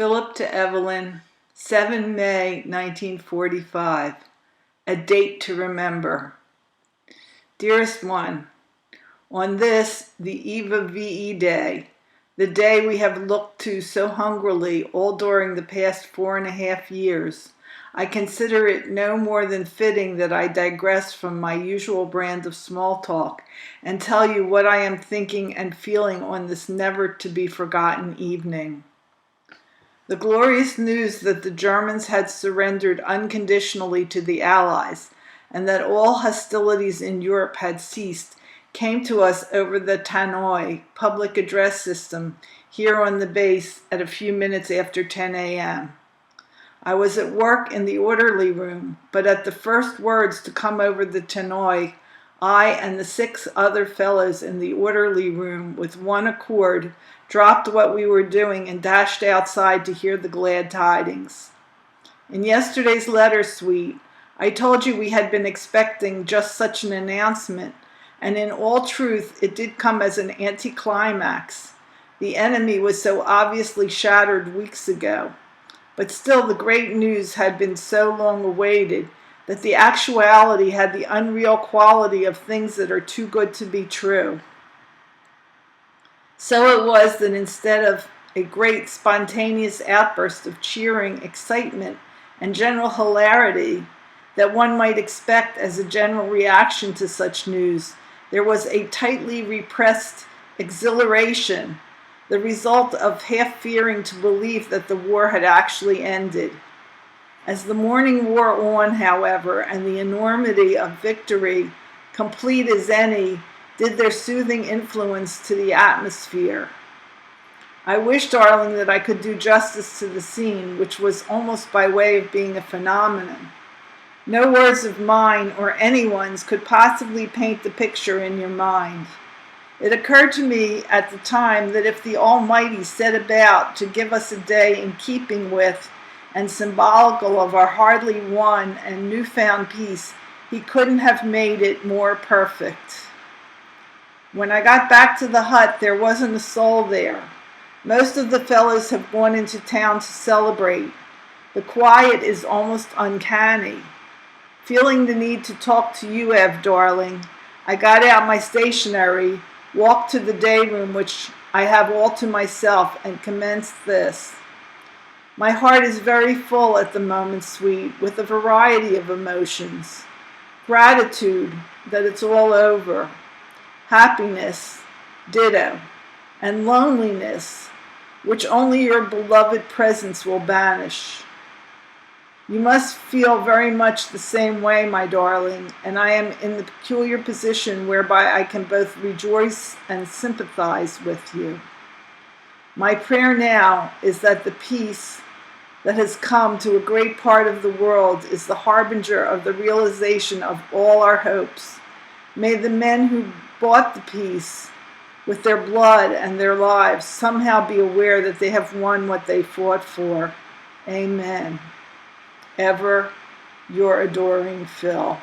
Philip to Evelyn, 7 May 1945. A date to remember. Dearest one, on this, the eve of WWII Day, the day we have looked to so hungrily all during the past 4.5 years, I consider it no more than fitting that I digress from my usual brand of small talk and tell you what I am thinking and feeling on this never-to-be-forgotten evening. The glorious news that the Germans had surrendered unconditionally to the Allies and that all hostilities in Europe had ceased came to us over the tannoy public address system here on the base at a few minutes after 10 a.m. I was at work in the orderly room, but at the first words to come over the tannoy, I and the 6 other fellows in the orderly room with one accord dropped what we were doing and dashed outside to hear the glad tidings. In yesterday's letter suite, I told you we had been expecting just such an announcement, and in all truth, it did come as an anticlimax. The enemy was so obviously shattered weeks ago, but still the great news had been so long awaited that the actuality had the unreal quality of things that are too good to be true. So it was that instead of a great spontaneous outburst of cheering, excitement, and general hilarity that one might expect as a general reaction to such news, there was a tightly repressed exhilaration, the result of half fearing to believe that the war had actually ended. As the morning wore on, however, and the enormity of victory, complete as any, did their soothing influence to the atmosphere. I wish, darling, that I could do justice to the scene, which was almost by way of being a phenomenon. No words of mine or anyone's could possibly paint the picture in your mind. It occurred to me at the time that if the Almighty set about to give us a day in keeping with and symbolical of our hardly won and newfound peace, He couldn't have made it more perfect. When I got back to the hut, there wasn't a soul there. Most of the fellows have gone into town to celebrate. The quiet is almost uncanny. Feeling the need to talk to you, Ev, darling, I got out my stationery, walked to the day room, which I have all to myself, and commenced this. My heart is very full at the moment, sweet, with a variety of emotions. Gratitude that it's all over. Happiness, ditto, and loneliness, which only your beloved presence will banish. You must feel very much the same way, my darling, and I am in the peculiar position whereby I can both rejoice and sympathize with you. My prayer now is that the peace that has come to a great part of the world is the harbinger of the realization of all our hopes. May the men who bought the peace with their blood and their lives somehow be aware that they have won what they fought for. Amen. Ever your adoring Phil.